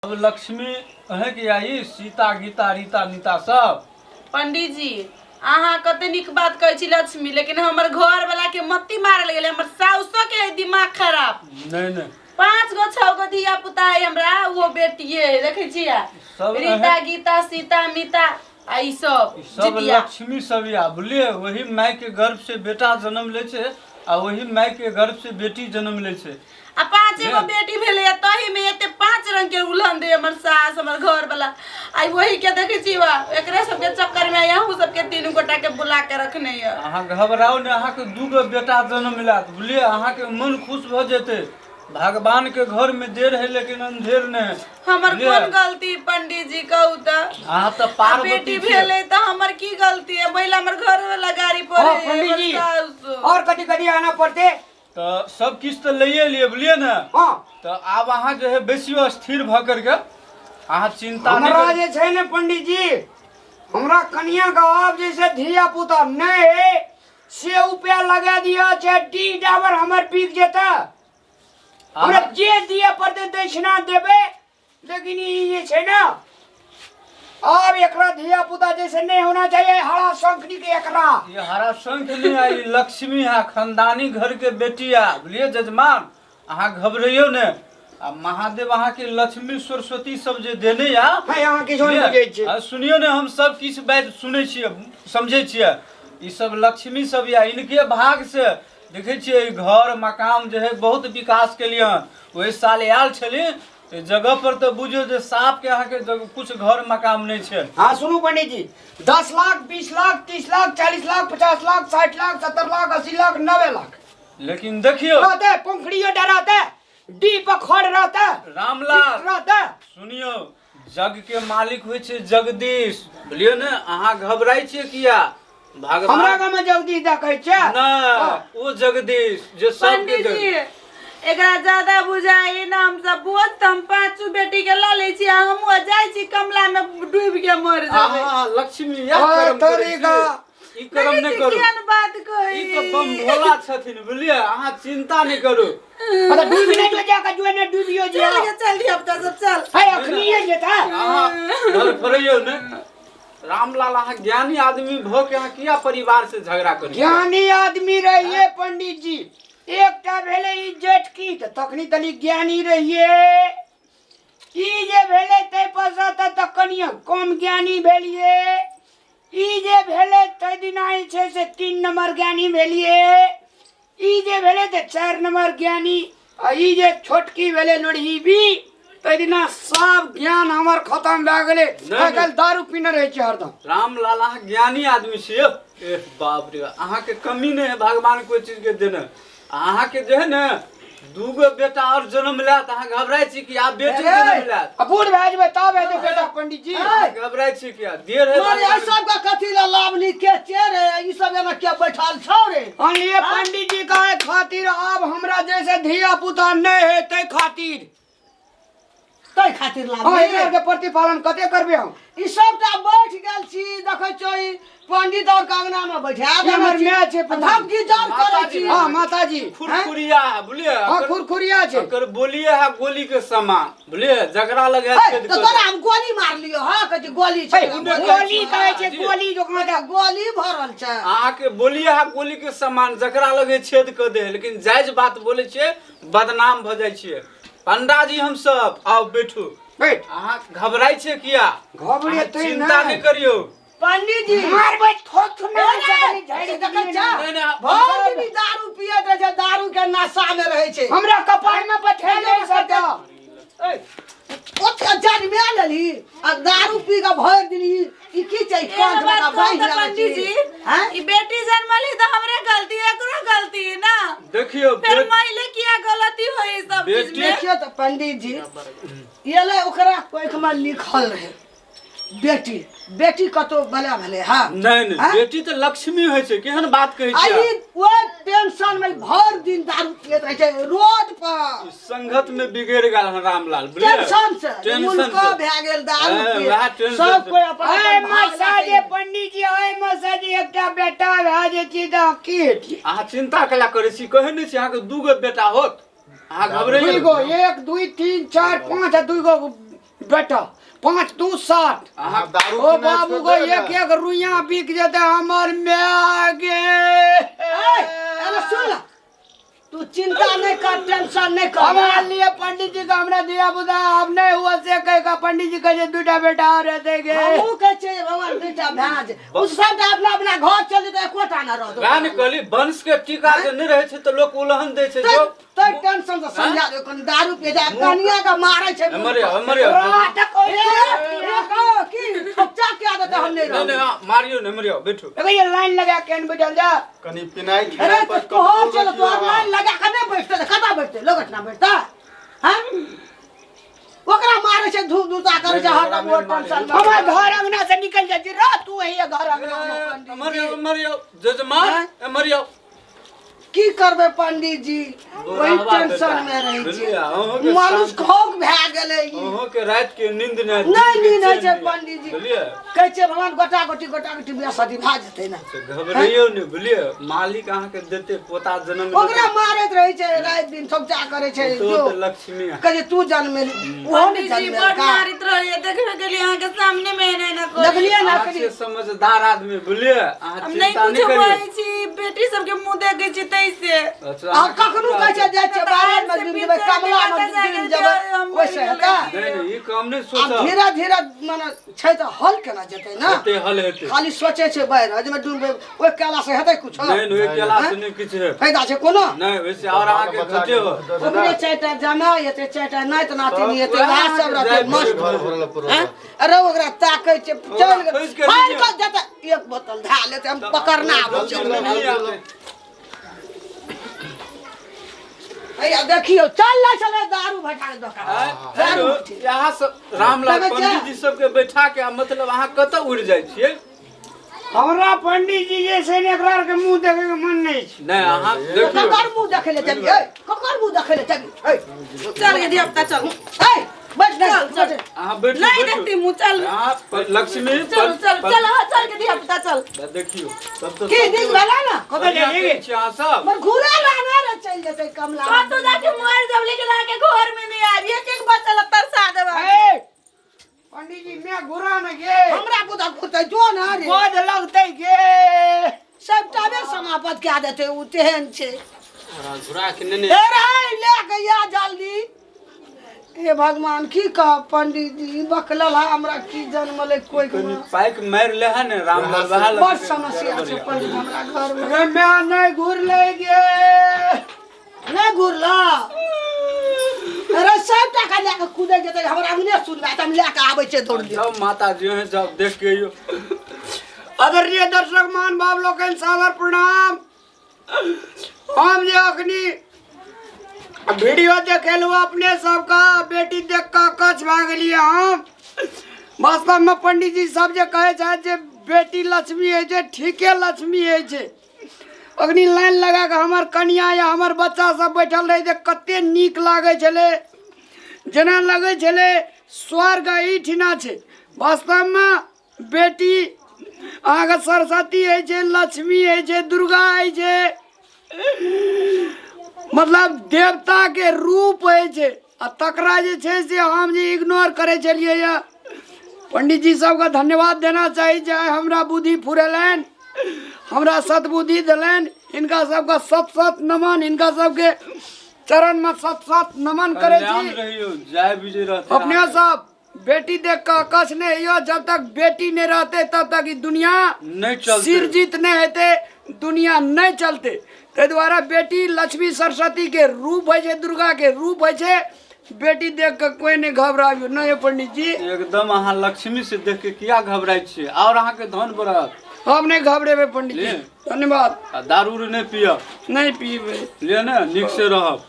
अब लक्ष्मी है कि आई सीता गीता रीता नीता सब। पंडित जी अहाँ कते निक बात कहै छी लक्ष्मी, लेकिन हमर घर वाला के मत्ती मारल गेले, हमर साउसो के दिमाग खराब। नहीं नहीं 5 गो 6 गो धिया पुता है हमरा, वो बेटिए देखे छिया सब रीता गीता सीता मीता आई सब जितिया। लक्ष्मी सब या बोलिए वही माय के गर्भ से बेटा जन्म ले छे आ वही माय के गर्भ से बेटी जन्म ले छे। आ 5 गो बेटी भेले तही में एते 5 रंग के उलहन दे हमर सास हमर घर वाला। आई वही के देखे छी वा एकरे सब के चक्कर में यहू सब के 3 गोटा के बुला के रखने है। अहाँ घबराओ ने, अहाँ के 2 गो बेटा जन्म मिला बोलिए अहाँ के मन खुश भ जेते। भगवान के घर में देर है लेकिन अंधेर ने। हमर कौन गलती पंडित जी कहू त? अहाँ त पार्वती बेटी भेले त हमर की गलती है? महिला हमर घर वाला गाड़ी पर पंडित जी और कटी कटी आना पड़ते तो सब किस तो लिए लिए बोलिए ना। हाँ तो अब अहाँ जो है बेसी स्थिर भ करके अहाँ चिंता नहीं हमरा कर। जे छै ने पंडित जी, हमरा कन्या का आप जैसे धिया पुता नहीं से उपाय लगा दिया चाहे डी डाबर हमर पीक जेता। हमरा जे दिए पड़ते दक्षिणा देबे, लेकिन ये छै ना अब एकरा धिया पुता जैसे नहीं होना चाहिए। हरा शंखनी के एकरा ये हरा शंख नहीं आई, लक्ष्मी है, खानदानी घर के बेटी है बोलिए जजमान। अहाँ घबराइयो ने। आ महादेव अहाँ के लक्ष्मी सरस्वती सब जे देने या है यहाँ किछो नहीं बुझै छै। सुनियो ने, हम सब किस बात सुनै छियै समझै छियै। ई सब लक्ष्मी सब या इनके भाग से देखे छियै घर मकान जो है बहुत विकास के लिए वही साल आयल छली जगह पर तो बुझियो जे साफ के अहाँ के कुछ घर मकान नहीं छे। हाँ सुनू पंडित जी, 10 लाख 20 लाख 30 लाख 40 लाख 50 लाख 60 लाख 70 लाख 80 लाख 90 लाख लेकिन देखियो रहते पंखड़ियों डराते डी पर खड़ रहते रामलाल रहते। सुनियो जग के मालिक होइ छै जगदीश बोलियो ने। अहाँ घबराई छियै किया? हमरा भगवान गाँव में जगदीश दा कहै छै ना वो जगदीश जो सब पंडित जी एकरा ज्यादा बुझाई ना, हम सब बोझ त हम 5 बेटी के ला ले छी, हम जाय छी कमला में डूब के मर जाबे। आहा लक्ष्मी या कर्म करे छी। ई कर्म नहीं करू। केहन बात कही? ई तो बम भोला छथिन बुझलिए। अहाँ चिंता नहीं करू। मतलब डूब नहीं जो जाके जो ने डूबियो जे चल दिया अब सब चल। है अखनिए जेता। अहाँ घर फरइयो ने। रामलाल अहाँ ज्ञानी आदमी भ के अहाँ किया परिवार से झगड़ा करी? ज्ञानी आदमी रहिए पंडित जी, एकटा भेले ई जेठकी त तखनी तनी ज्ञानी रहिए। ई जे भेले ते पसत त कनिया कम ज्ञानी भेलिए। ई जे भेले ते दिनाई छै से 3 नंबर ज्ञानी भेलिए। ई जे भेले ते 4 नंबर ज्ञानी। आ ई जे छोटकी भेले लोढ़ी भी ते दिना सब ज्ञान हमर खत्म भ गेले। कल दारू पीने रहे छै हरदम। रामलाल अहाँ ज्ञानी आदमी छियै। ए बाप रे, अहाँ के कमी नहीं है भगवान कोई चीज के देने। अहाँ के जो है ना 2 गो बेटा और जन्म मिला त अहाँ घबराई छी कि आप बेटी जन्म मिला? अब बूढ़ भए जेबै तब हेतै बेटा पंडित जी। घबराई छी क्या? देर है मारे भगवान। आई सब का कथी ला लाभ ली के चेरे ई सब एना के बैठाल छौ रे? ये पंडित जी कहे खातिर अब हमरा जैसे धिया पुता नहीं है ते खातिर तै खातिर लाभ हाँ ली? एकरा के प्रतिपालन कते करबे हम? ई सबटा बैठ गेल छी देखै छौ ई पंडित और कांगना में बैठा ये हमर माय छै पंडित। धमकी जान करै छी। हाँ माता जी खुरखुरिया है बोलिए। हाँ खुरखुरिया छै। अगर बोलिए है गोली के समान बोलिए झगड़ा लगे छेद तो कर तोरा हम गोली मार लियो। हां कहै छी गोली छै। गोली कहे छै गोली जो कहै छै। गोली भरल छै। अहाँ के बोलिए है गोली के समान झगड़ा लगे छेद कर दे, लेकिन जायज बात बोले छे बदनाम भ जाय छे। पंडा जी हम सब आओ बैठू। बैठ अहाँ घबराई छे किया? घबरे अहाँ तै चिंता नहीं करियो। पंडित जी मारबै थोथ नहीं नहीं देखै छ नहीं, नहीं, भर दिन दारू पिए रहे छै, दारू के नशा में रहे छै। हमरा कपार में बैठा ले सटा। ओते जन्मे लेली आ दारू पी के भर दिन ई की छै कांध में का बाई पंडित जी हैं? ई बेटी जन्मली तो हमरे गलती एकरो गलती है ना। देखियो फिर मैले किया गलती होई सब चीज बेटी- में? देखियो तो पंडित जी ये ले ओकरा कोई में लिखल रहे बेटी बेटी कतो भला भले हाँ नहीं नहीं हाँ? बेटी तो लक्ष्मी है छे। केहन बात कहै आई छियै? वो टेंशन में भर दिन दारू पियत रहे छै रोड पर। संगत में बिगड़ गेल है रामलाल बुझलिए? टेंशन से टेंशन मुल्को से। भए गेल दारू वएह पिए टेंशन सब से। कोई अपन अरे अपन भाग मसा लगे। जे पंडित जी ओए मसा जी एकटा बेटा भए जेती त की हेती? अहाँ चिंता कला करे छी। कहै नहीं छी अहाँ के 2 गो बेटा होत। अहाँ घबराइयो दुई गो 1 2 3 4 5 आ 2 गो बेटा 5 2 60 अहाँ दारू ओ किनाइ बाबू छोड़ को देबै एक ने। एक रुइया बिक जेते हमर में गे। अरे सुन, तू चिंता नहीं कर, टेंशन नहीं कर। हमारे लिए पंडित जी का हमरा दिया बुदा अब नहीं हुआ से कहेगा पंडित जी कहे दूटा बेटा और रहते गे। हमहू कहे छै भगवान बेटा भाज उस सब अपना अपना घर चल जेतै, एकोटा ना रहत। वएह ने कहली वंश के टीका जे नहीं रहे छै तो लोग उल्लंघन दे छै जो तो टेंशन से समझा दे, कनी दारू पी जा, कनिया का मारै छै। मरियो नाटक की खर्चा क्या देता हम नहीं नहीं रहो। मारियो नहीं मरियो बैठो। देखो ये लाइन लगा के बैठल जा। कनी पिनाई अरे खिनाई तो पर तोहर चल, तो रखियो। लाइन लगा के नहीं बैठते, कता बैठते, लगत ना बैठता हां। ओकरा मारै छै, धू धूता करे छै, हर वो टेंशन। हमार घर अंगना से निकल जा जी रा तू वही घर अंगना में पंडित जी। मरियो जजमान मरियो की करबे पंडित जी, वही टेंशन में रही छी। मानुष खोक भए गेलै। ओहो के रात के नींद नहीं नहीं नींद होइ छै पंडित जी। बुझलिए कहै छै भगवान गोटा गोटी बियाह शादी भए जेतै ना। घबराइयो नहीं बुझलिए मालिक अहाँ के देते पोता जन्म ओकरा मारैत रहै छै, रात दिन ठोकचा करै छै। तो जो लक्ष्मी कहै तू जन्मेली ओहो नहीं पंडित जी जन्मेल बड़ का। मारित रहिए, देखबे के लिए अहाँ के सामने में एना एना करी। देखलिए ना अहाँ कनी से समझदार आदमी बुझलिए अहाँ हम नहीं चिंता नहीं कुछ करिए। बोलै छी, बेटी सबके मुंह देखै छी तैसे। अच्छा, आ कखनो कहै छै जाइ छै बाहर में दिन जेबै, कमला में दिन जेबै, वैसे हेतै। नहीं ये काम नहीं आ सोचा धीरे धीरे माने छै त हल केना जेतै ना। हेते हल हेते खाली सोचे छै बाहर में डूबे, ओइ केला से हेतै कुछ नहीं नहीं केला से नहीं कुछ है फायदा छै कोनो। नहीं वैसे और आगे घटे हो ओकरे चारिटा जमाई हेतै, चारिटा नाति नातिन हेतै, वएह सब रहतै मस्त। घर भरल पूरा। हैं? अरे ओकरा ताकै छै, चल गेल फैस के फाड़ लिए। के जेतै, एक बोतल धा लेतै, हम पकड़ना आबै छै। भैया देखियो चल लै चले दारू भटा के दोकान। यहाँ सब रामलाल लगे छै? पंडित जी सबके बैठा के मतलब अहाँ कतऽ उड़ जाइ छियै? हमरा पंडित जी जैसे ने एकरा के मुंह देखे के मन नहीं छै। नहीं अहाँ देखियो ककर मुंह देखै ले चली, ए ककर मुंह देखै ले चली, ए चल गे देवता चल। ए बैठ चल, चल। बैठ। अहाँ बैठो नहीं बैठो। देखती मुंह, चल यहाँ पर लक्ष्मी चल चल चल हाँ चल के देवता चल। देखियो तब तो की दिन भेला ना कबे जाएंगे अहाँ सब मर घुरा लाना रे चल जेतै कमला। तो तू जाके मोर जब लेके लाके घर में नहीं आ रही, एक एक बच्चा तरसा देबा। ए पंडित जी मैं घुरा न गे हमरा बुदा घुरतै जो ना रे, बोझ लगतै गे। सबटा बे समापत क्या देतै, उ तेहन छै। घुरा के नहीं ए रे ले के या जल्दी। हे भगवान की कह पंडित जी, बकलल हमरा की जन्मले कोई के कनी पाइक मार ले है ने रामलाल वहां बड़ समस्या छै पंडित हमरा घर में। अरे मैं नहीं घुर ले गे। नहीं घुरला, अरे सब टाका लेके कूदे जेतै, हमरा अंगने सुनबा त हम लेके आबै छै दौड़ के। जाओ माता जी हैं जाओ देख के आइयो। आदरणीय दर्शक मान बाप लोग के सादर प्रणाम। हम जे अखनी वीडियो देखेलू अपने सबका बेटी देख का कच भए गेलिए। हम वास्तव में पंडित जी सब जे कहे छै जे बेटी लक्ष्मी है जे ठीके लक्ष्मी है जे अग्नि लाइन लगा के हमर कन्या या हमर बच्चा सब बैठल रहे जे कते नीक लागे छले, जेना लगे छले स्वर्ग एहिठिना छै। वास्तव में बेटी अहाँके सरस्वती है छै, लक्ष्मी है छै, दुर्गा है छै, मतलब देवता के रूप है छै। आ तकरा जे छै से हम जे इग्नोर करे छलिए या पंडित जी सबके धन्यवाद देना चाही जे हमरा बुद्धि फुरेलनि, हमरा सद्बुद्धि देलनि। इनका सबका सत सत नमन, इनका सबके चरण में सत सत नमन करे कल्याण छी। रहियो जय विजय रहते अपने सब बेटी देख कर कछ नहीं हो, जब तक बेटी नहीं रहते तब तक ई दुनिया नहीं चलते सिरजित नहीं हेते, दुनिया नहीं चलते। ताहि द्वारा बेटी लक्ष्मी सरस्वती के रूप है छै, दुर्गा के रूप है छै। बेटी देख के कोई नहीं घबराइयो नहीं पंडित जी। एकदम अहाँ लक्ष्मी से देख के किया घबराई छियै? और अहाँ के धन बढ़त। हम नहीं घबरेबे पंडित जी, ले। धन्यवाद। आ दारू रे नहीं पियब, नहीं पीबे। ले ने नीक से रहब।